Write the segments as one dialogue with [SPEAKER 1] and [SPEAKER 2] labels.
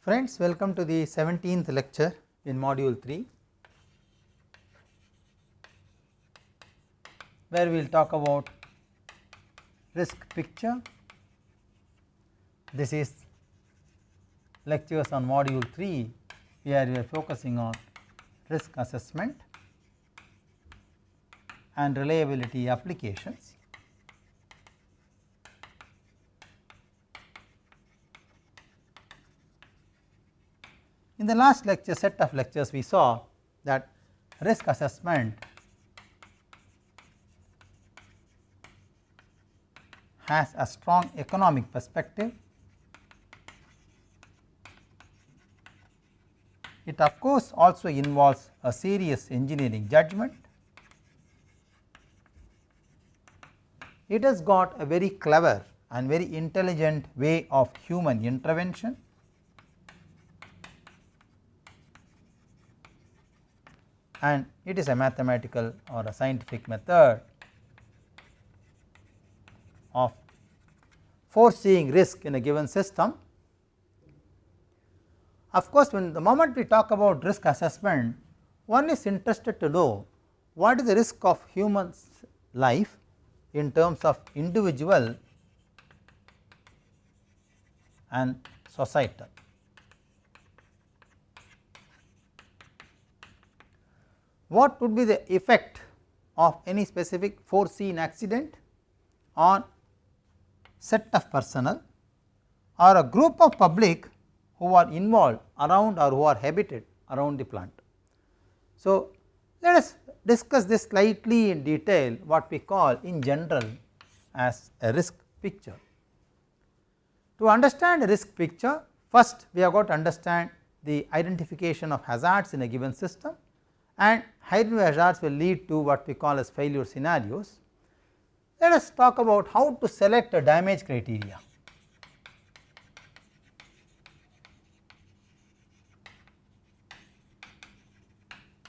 [SPEAKER 1] Friends, welcome to the 17th lecture in module 3, where we will talk about risk picture. This is lectures on module 3, where we are focusing on risk assessment and reliability applications. In the last lecture set of lectures, we saw that risk assessment has a strong economic perspective. It of course also involves a serious engineering judgment. It has got a very clever and very intelligent way of human intervention. And it is a mathematical or a scientific method of foreseeing risk in a given system. Of course, when the moment we talk about risk assessment, one is interested to know what is the risk of human's life in terms of individual and societal. What would be the effect of any specific foreseen accident on set of personnel or a group of public who are involved around or who are habited around the plant. So, let us discuss this slightly in detail, what we call in general as a risk picture. To understand a risk picture, first we have got to understand the identification of hazards in a given system, and identified hazards will lead to what we call as failure scenarios. Let us talk about how to select a damage criteria.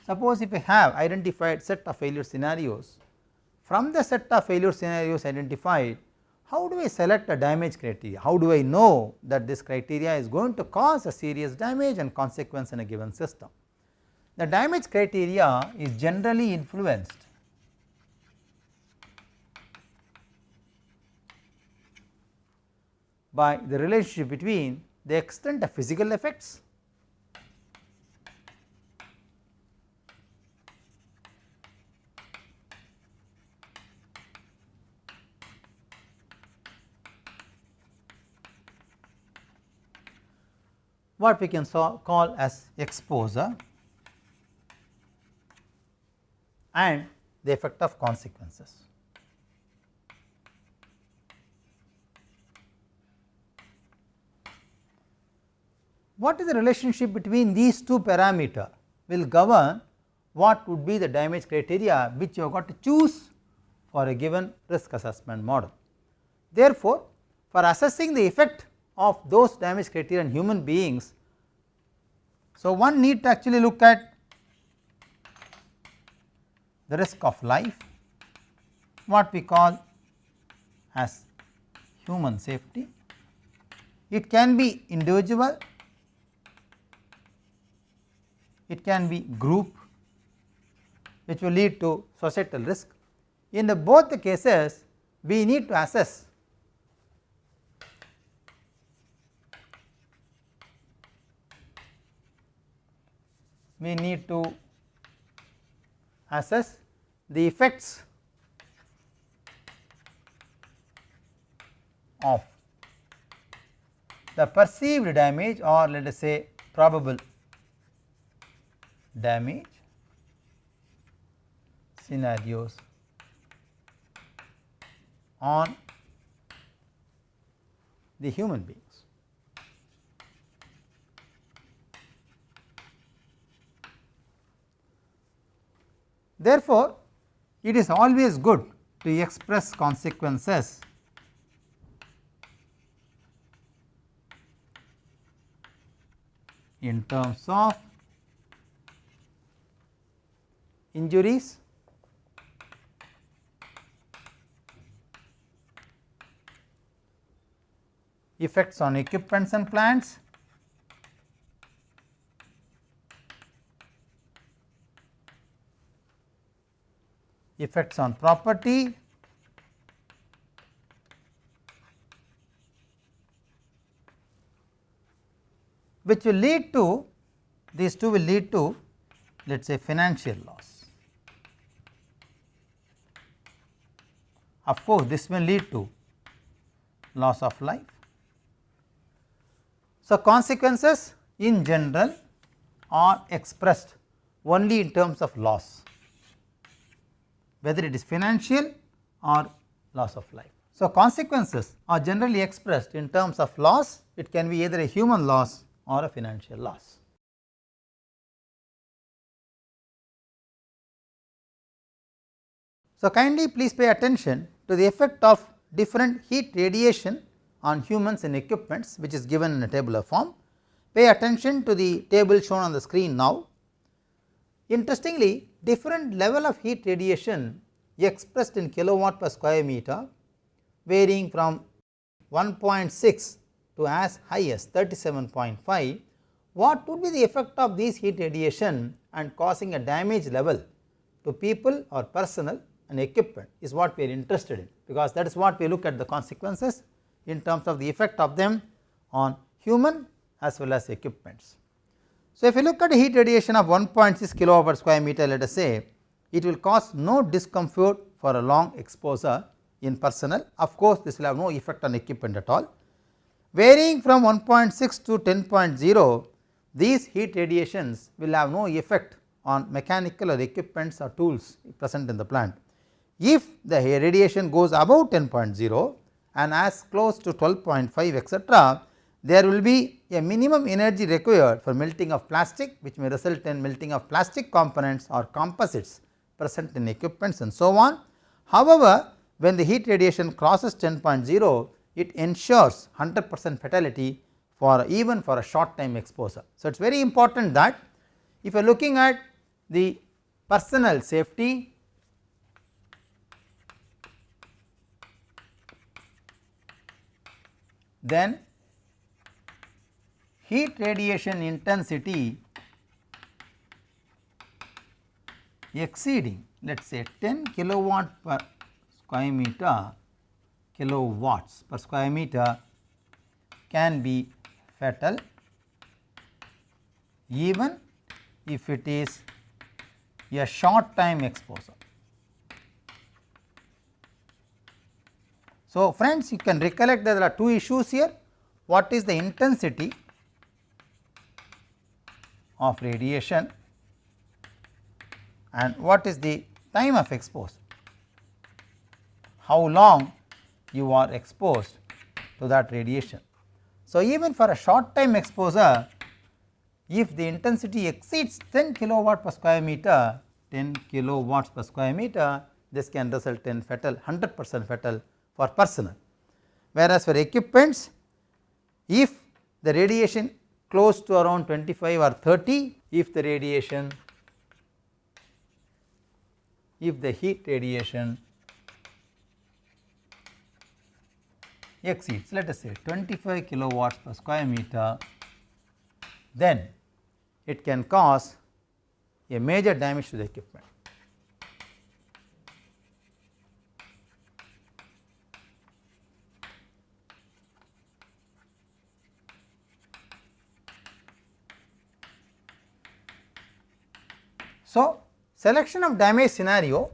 [SPEAKER 1] Suppose if we have identified set of failure scenarios, from the set of failure scenarios identified, how do I select a damage criteria? How do I know that this criteria is going to cause a serious damage and consequence in a given system? The damage criteria is generally influenced by the relationship between the extent of physical effects what we can call as exposure and the effect of consequences. What is the relationship between these two parameters will govern what would be the damage criteria which you have got to choose for a given risk assessment model. Therefore, for assessing the effect of those damage criteria on human beings, so one need to actually look at the risk of life, what we call as human safety. It can be individual, it can be group, which will lead to societal risk. In both the cases, we need to assess the effects of the perceived damage, or let us say probable damage scenarios on the human beings. Therefore, it is always good to express consequences in terms of injuries, effects on equipments and plants, effects on property, which will lead to, these two will lead to, let us say, financial loss. Of course, this may lead to loss of life. So, consequences in general are expressed only in terms of loss, whether it is financial or loss of life. So, consequences are generally expressed in terms of loss. It can be either a human loss or a financial loss. So, kindly please pay attention to the effect of different heat radiation on humans and equipments, which is given in a tabular form. Pay attention to the table shown on the screen now. Interestingly, different level of heat radiation expressed in kilowatt per square meter, varying from 1.6 to as high as 37.5. What would be the effect of these heat radiation and causing a damage level to people or personnel and equipment is what we are interested in, because that is what we look at the consequences in terms of the effect of them on human as well as equipments. So, if you look at a heat radiation of 1.6 kilowatt per square meter, let us say, it will cause no discomfort for a long exposure in personnel. Of course, this will have no effect on equipment at all. Varying from 1.6 to 10.0, these heat radiations will have no effect on mechanical or equipments or tools present in the plant. If the radiation goes above 10.0 and as close to 12.5 etc., there will be a minimum energy required for melting of plastic, which may result in melting of plastic components or composites present in equipments and so on. However, when the heat radiation crosses 10.0, it ensures 100% fatality for even for a short time exposure. So, it is very important that if you are looking at the personal safety, then heat radiation intensity exceeding, let us say, 10 kilowatt per square meter, kilowatts per square meter can be fatal even if it is a short time exposure. So, friends, you can recollect that there are two issues here. What is the intensity of radiation and what is the time of exposure, how long you are exposed to that radiation. So, even for a short time exposure, if the intensity exceeds 10 kilowatt per square meter, 10 kilowatts per square meter, this can result in fatal, 100% fatal for personnel. Whereas, for equipments, if the radiation close to around 25 or 30, if the heat radiation exceeds, let us say, 25 kilowatts per square meter, then it can cause a major damage to the equipment. So, selection of damage scenario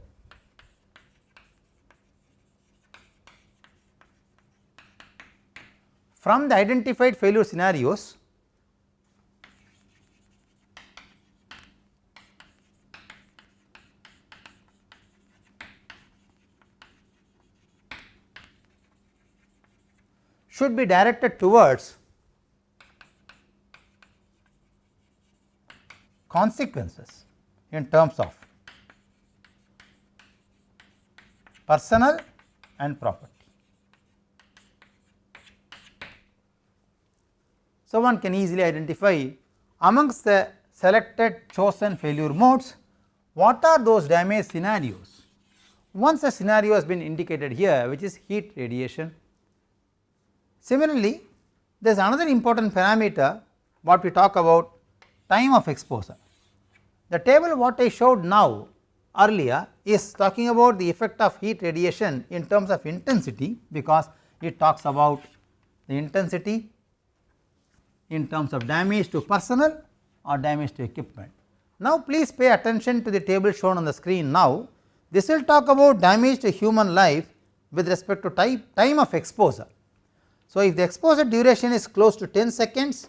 [SPEAKER 1] from the identified failure scenarios, should be directed towards consequences in terms of personnel and property. So, one can easily identify amongst the selected chosen failure modes what are those damage scenarios. Once a scenario has been indicated here, which is heat radiation. Similarly, there is another important parameter what we talk about, time of exposure. The table what I showed now earlier is talking about the effect of heat radiation in terms of intensity, because it talks about the intensity in terms of damage to personnel or damage to equipment. Now, please pay attention to the table shown on the screen now. This will talk about damage to human life with respect to time of exposure. So, if the exposure duration is close to 10 seconds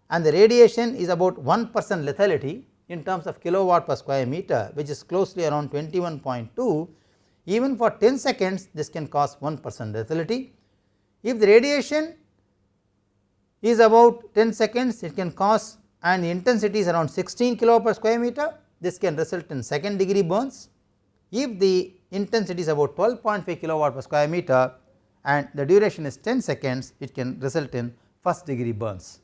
[SPEAKER 1] and the radiation is about 1% lethality in terms of kilowatt per square meter, which is closely around 21.2, even for 10 seconds this can cause 1% lethality. If the radiation is about 10 seconds, it can cause, and the intensity is around 16 kilowatt per square meter, this can result in second degree burns. If the intensity is about 12.5 kilowatt per square meter and the duration is 10 seconds, it can result in first degree burns,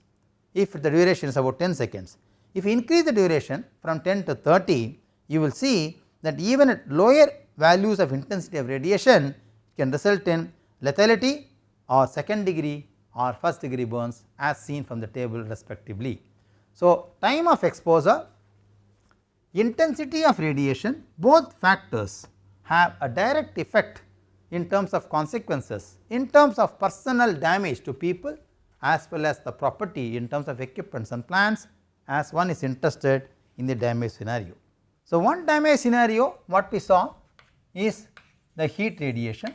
[SPEAKER 1] if the duration is about 10 seconds. If you increase the duration from 10 to 30, you will see that even at lower values of intensity of radiation can result in lethality or second degree or first degree burns as seen from the table respectively. So, time of exposure, intensity of radiation, both factors have a direct effect in terms of consequences, in terms of personal damage to people as well as the property in terms of equipments and plants, as one is interested in the damage scenario. So, one damage scenario what we saw is the heat radiation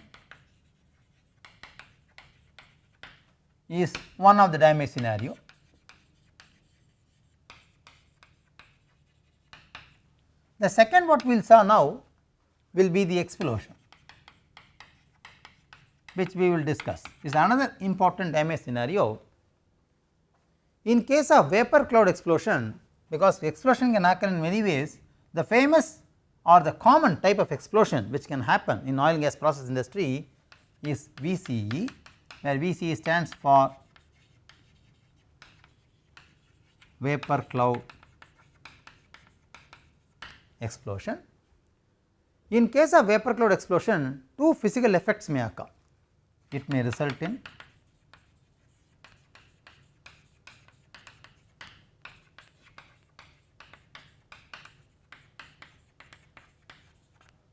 [SPEAKER 1] is one of the damage scenario. The second what we will saw now will be the explosion, which we will discuss, is another important damage scenario. In case of vapor cloud explosion, because explosion can occur in many ways, the famous or the common type of explosion which can happen in oil and gas process industry is VCE, where VCE stands for vapor cloud explosion. In case of vapor cloud explosion, two physical effects may occur. It may result in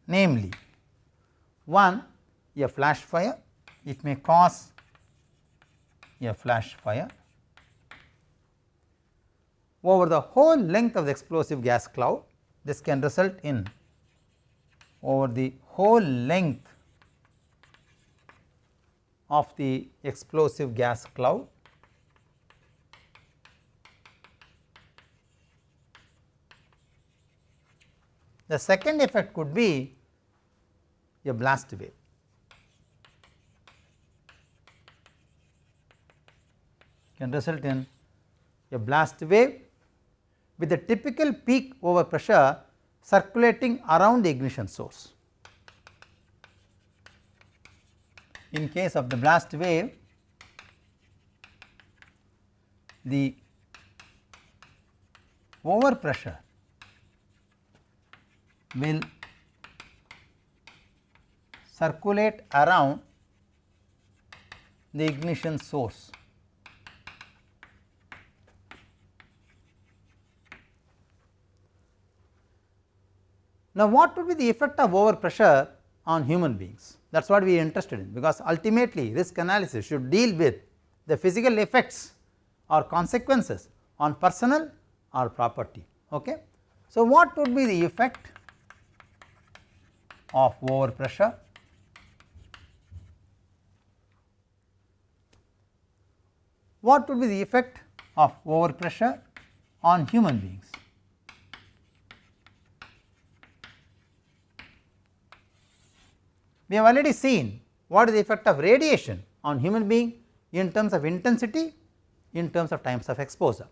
[SPEAKER 1] namely, one, a flash fire, it may cause a flash fire over the whole length of the explosive gas cloud. This can result in over the whole length of the explosive gas cloud. The second effect could be a blast wave. Can result in a blast wave with the typical peak overpressure circulating around the ignition source. In case of the blast wave, the overpressure will circulate around the ignition source. Now, what would be the effect of overpressure on human beings? That is what we are interested in, because ultimately risk analysis should deal with the physical effects or consequences on personnel or property. Okay. So, what would be the effect of overpressure? What would be the effect of overpressure on human beings? We have already seen what is the effect of radiation on human being in terms of intensity, in terms of times of exposure.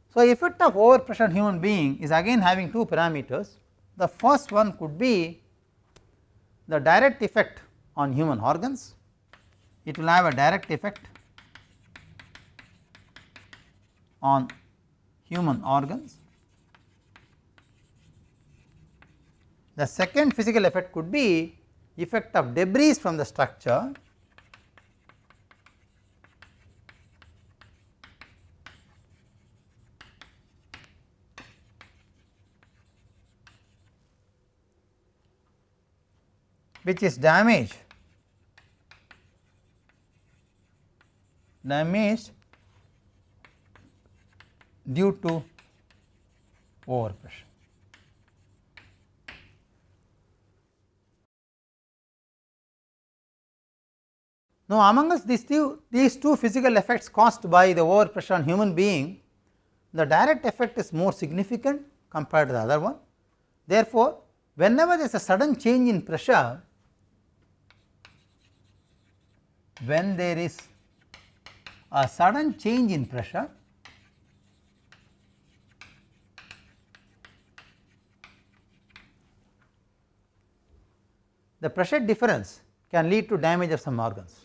[SPEAKER 1] So, effect of overpressure on human being is again having two parameters. The first one could be the direct effect on human organs. It will have a direct effect on human organs. The second physical effect could be effect of debris from the structure which is damaged due to overpressure. Now, among us these two physical effects caused by the overpressure on human being, the direct effect is more significant compared to the other one. Therefore, whenever there is a sudden change in pressure, when there is a sudden change in pressure, the pressure difference can lead to damage of some organs.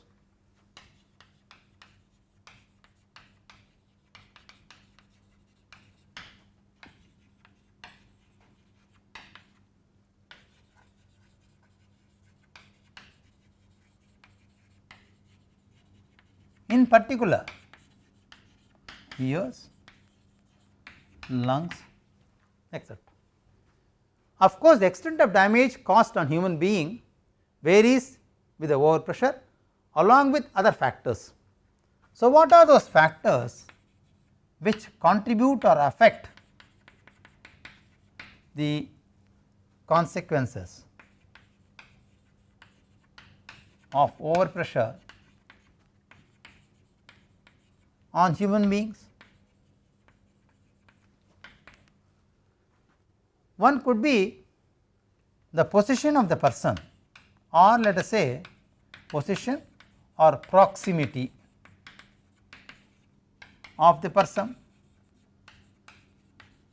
[SPEAKER 1] In particular, ears, lungs, etc. Of course, the extent of damage caused on human being varies with the overpressure along with other factors. So, what are those factors which contribute or affect the consequences of overpressure on human beings? One could be the position of the person, or let us say position or proximity of the person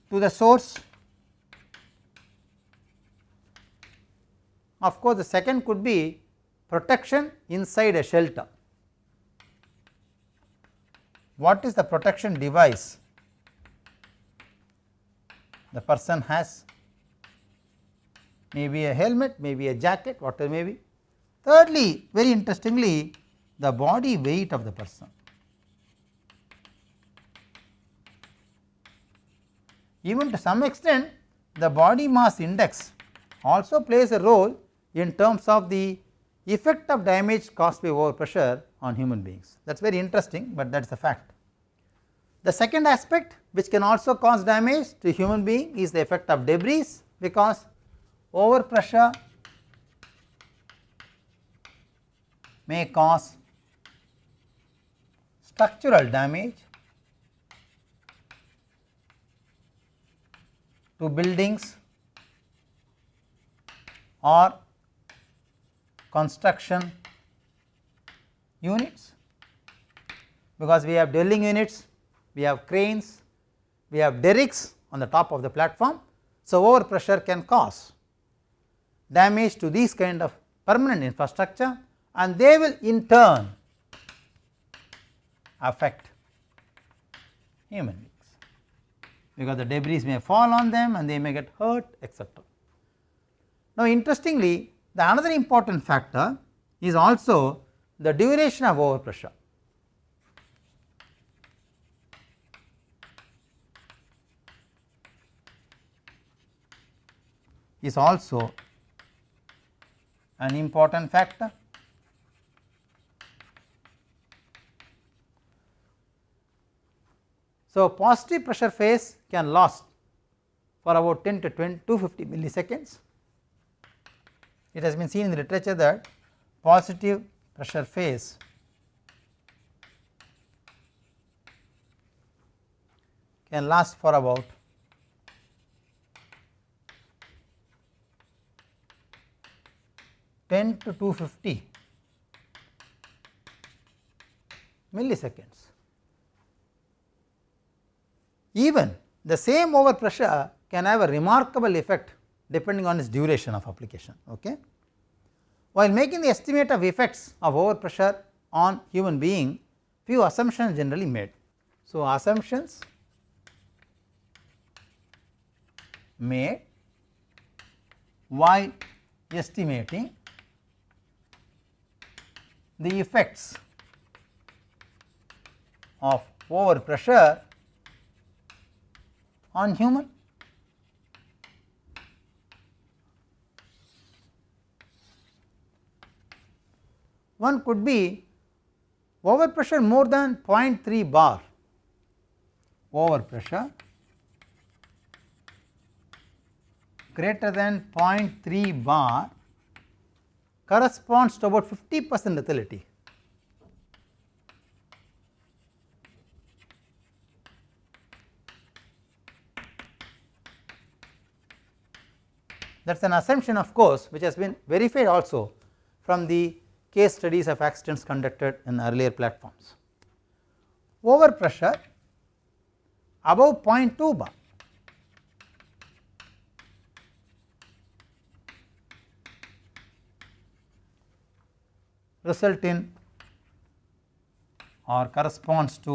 [SPEAKER 1] to the source. Of course, the second could be protection inside a shelter. What is the protection device the person has? Maybe a helmet, maybe a jacket, whatever may be. Thirdly, very interestingly, the body weight of the person. Even to some extent, the body mass index also plays a role in terms of the effect of damage caused by overpressure on human beings. That is very interesting, but that is a fact. The second aspect which can also cause damage to human being is the effect of debris, because overpressure may cause structural damage to buildings or construction units, because we have dwelling units, we have cranes, we have derricks on the top of the platform. So, overpressure can cause damage to these kind of permanent infrastructure, and they will in turn affect human beings, because the debris may fall on them and they may get hurt, etc. Now, interestingly, the another important factor is also the duration of overpressure. Is also an important factor. So, positive pressure phase can last for about 10 to 250 milliseconds. It has been seen in the literature that positive pressure phase can last for about 10 to 250 milliseconds. Even the same overpressure can have a remarkable effect depending on its duration of application. Okay? While making the estimate of effects of overpressure on human being, few assumptions generally made. So, assumptions made while estimating the effects of overpressure on human. one could be overpressure more than 0.3 bar, overpressure greater than 0.3 bar corresponds to about 50% lethality. That is an assumption of course which has been verified also from the case studies of accidents conducted in earlier platforms. Overpressure above 0.2 bar result in or corresponds to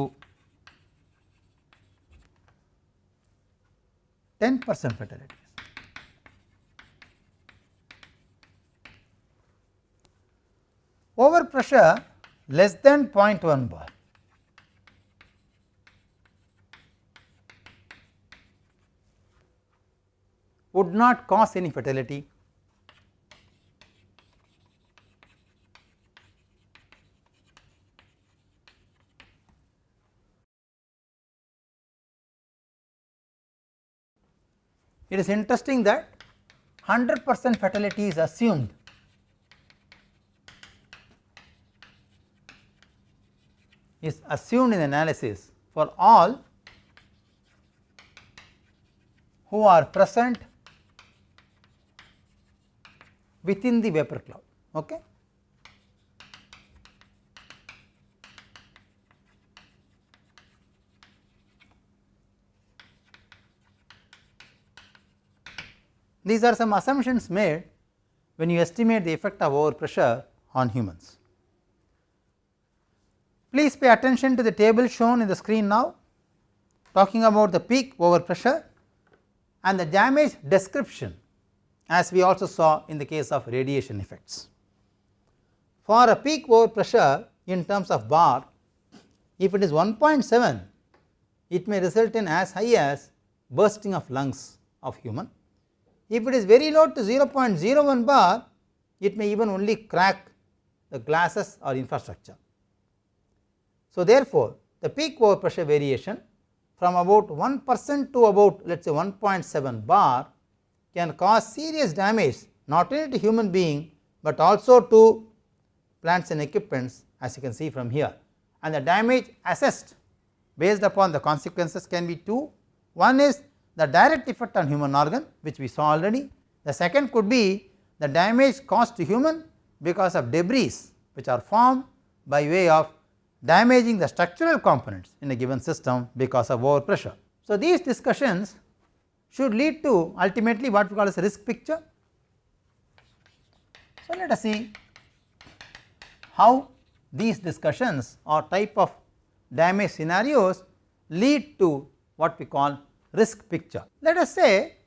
[SPEAKER 1] 10% fatalities. Overpressure less than 0.1 bar would not cause any fatality. It is interesting that 100% fatality is assumed in analysis for all who are present within the vapor cloud. Okay. These are some assumptions made when you estimate the effect of overpressure on humans. Please pay attention to the table shown in the screen now, talking about the peak overpressure and the damage description, as we also saw in the case of radiation effects. For a peak overpressure in terms of bar, if it is 1.7, it may result in as high as bursting of lungs of human. If it is very low to 0.01 bar, it may even only crack the glasses or infrastructure. So, therefore, the peak overpressure variation from about 1% to about let us say 1.7 bar can cause serious damage not only to human being, but also to plants and equipments, as you can see from here, and the damage assessed based upon the consequences can be two. One is the direct effect on human organ, which we saw already. The second could be the damage caused to human because of debris which are formed by way of damaging the structural components in a given system because of overpressure. So, these discussions should lead to ultimately what we call as a risk picture. So, let us see how these discussions or type of damage scenarios lead to what we call risk picture. Let us say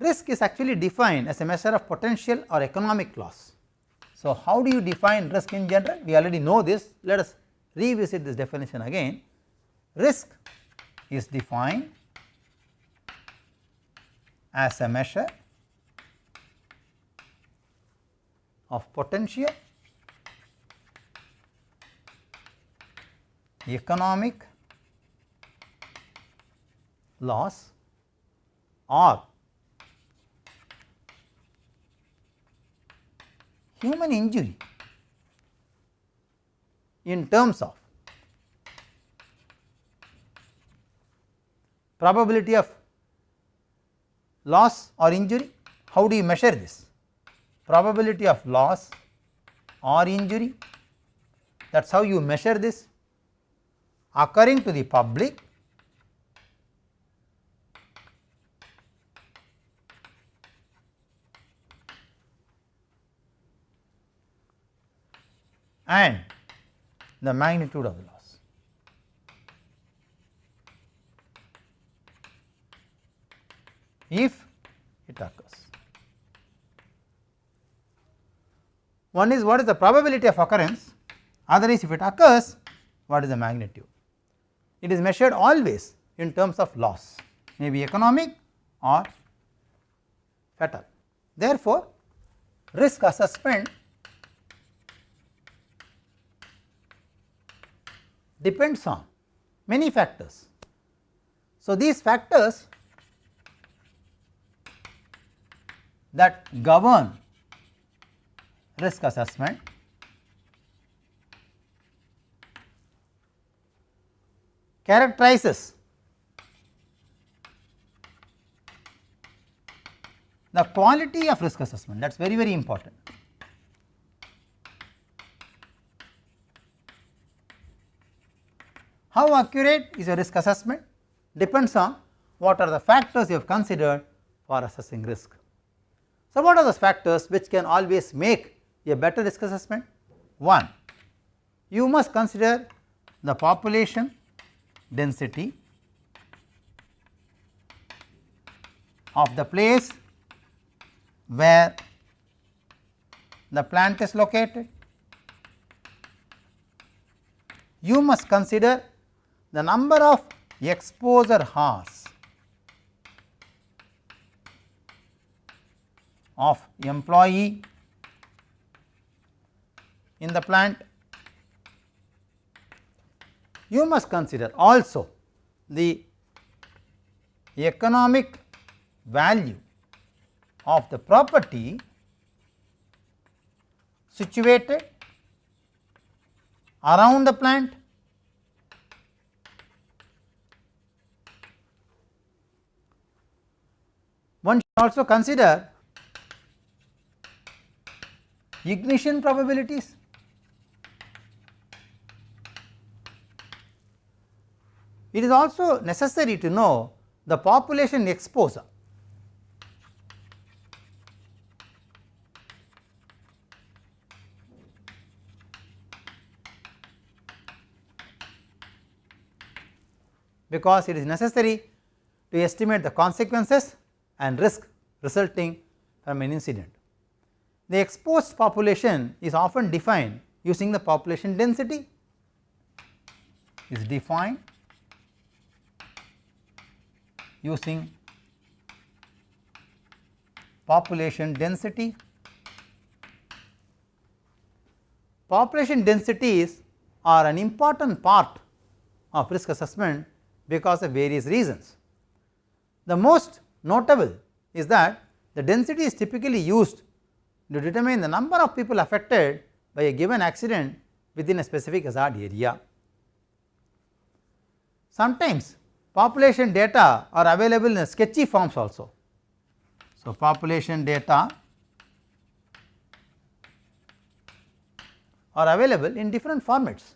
[SPEAKER 1] risk is actually defined as a measure of potential or economic loss. So, how do you define risk in general? We already know this. Let us revisit this definition again. Risk is defined as a measure of potential, economic loss or human injury in terms of probability of loss or injury. How do you measure this? Probability of loss or injury, that is how you measure this, occurring to the public and the magnitude of the loss. If it occurs. One is what is the probability of occurrence, other is if it occurs what is the magnitude. It is measured always in terms of loss, may be economic or fatal. Therefore, risk assessment depends on many factors. So, these factors that govern risk assessment characterizes the quality of risk assessment, that is very, very important. How accurate is your risk assessment depends on what are the factors you have considered for assessing risk. So, what are those factors which can always make a better risk assessment? 1, you must consider the population density of the place where the plant is located. You must consider the number of exposure hours of employee in the plant. You must consider also the economic value of the property situated around the plant. One should also consider ignition probabilities. It is also necessary to know the population exposure. Because it is necessary to estimate the consequences and risk resulting from an incident. The exposed population is often defined using the population density, is defined using population density. Population densities are an important part of risk assessment because of various reasons. The most notable is that the density is typically used to determine the number of people affected by a given accident within a specific hazard area. Sometimes population data are available in sketchy forms also. So, population data are available in different formats.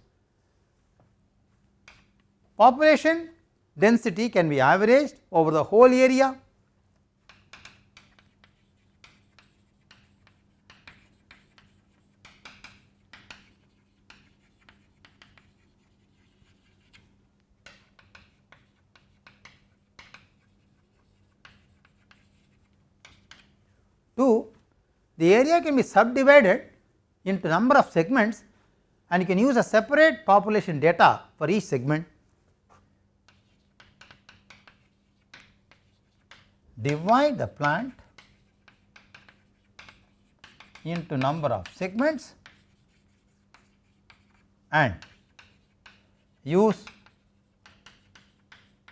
[SPEAKER 1] Population density can be averaged over the whole area. Two, the area can be subdivided into number of segments and you can use a separate population data for each segment. Divide the plant into number of segments and use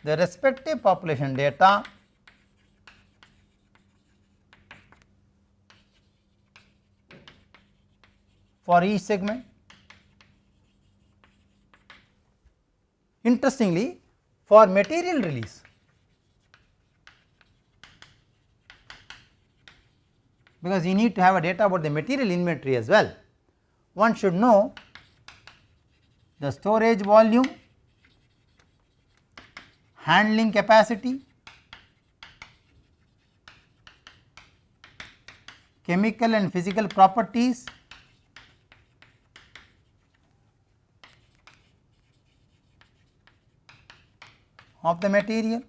[SPEAKER 1] the respective population data for each segment. Interestingly, for material release, because you need to have a data about the material inventory as well, one should know the storage volume, handling capacity, chemical and physical properties, of the material,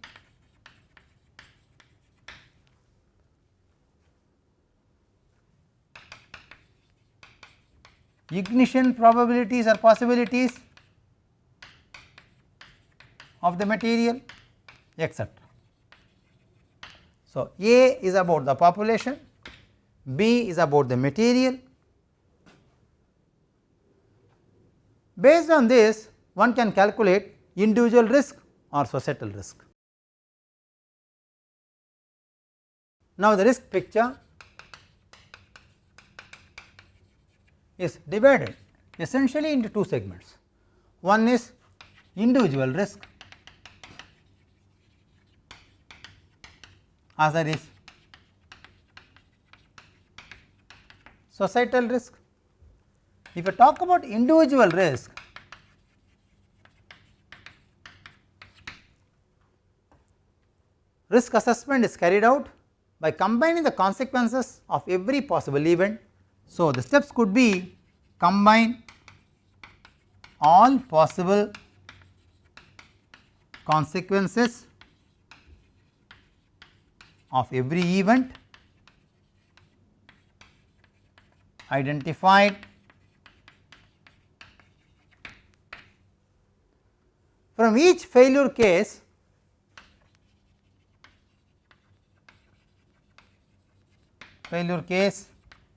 [SPEAKER 1] ignition probabilities or possibilities of the material, etc. So, A is about the population, B is about the material. Based on this, one can calculate individual risk or societal risk. Now, the risk picture is divided essentially into two segments. One is individual risk, other is societal risk. If you talk about individual risk, risk assessment is carried out by combining the consequences of every possible event. So, the steps could be combine all possible consequences of every event identified from each failure case.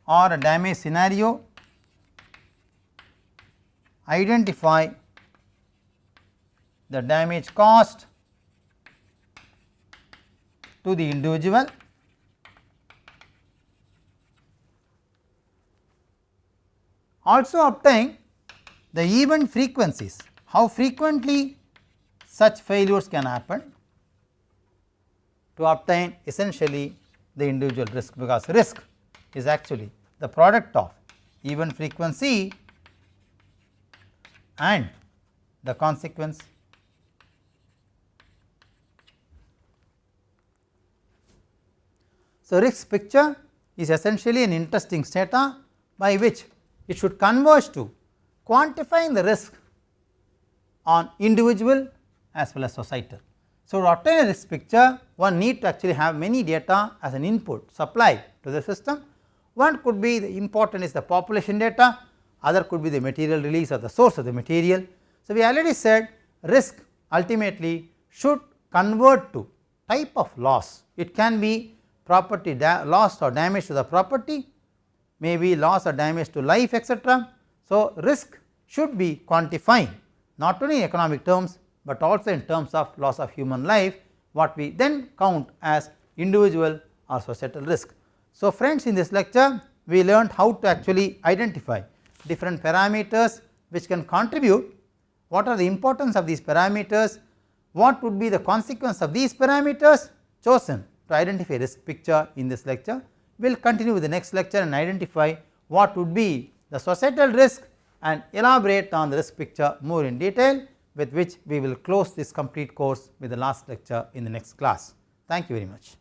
[SPEAKER 1] Or a damage scenario, identify the damage caused to the individual, also obtain the event frequencies, how frequently such failures can happen, to obtain essentially the individual risk, because risk is actually the product of event frequency and the consequence. So, risk picture is essentially an interesting data by which it should converge to quantifying the risk on individual as well as societal. So, to obtain a risk picture, one need to actually have many data as an input supplied to the system. One could be the important is the population data, other could be the material release or the source of the material. So, we already said risk ultimately should convert to type of loss. It can be property loss or damage to the property, maybe loss or damage to life, etc. So, risk should be quantifying not only in economic terms, but also in terms of loss of human life, what we then count as individual or societal risk. So, friends, in this lecture we learned how to actually identify different parameters which can contribute, what are the importance of these parameters, what would be the consequence of these parameters chosen to identify risk picture in this lecture. We will continue with the next lecture and identify what would be the societal risk and elaborate on the risk picture more in detail, with which we will close this complete course with the last lecture in the next class. Thank you very much.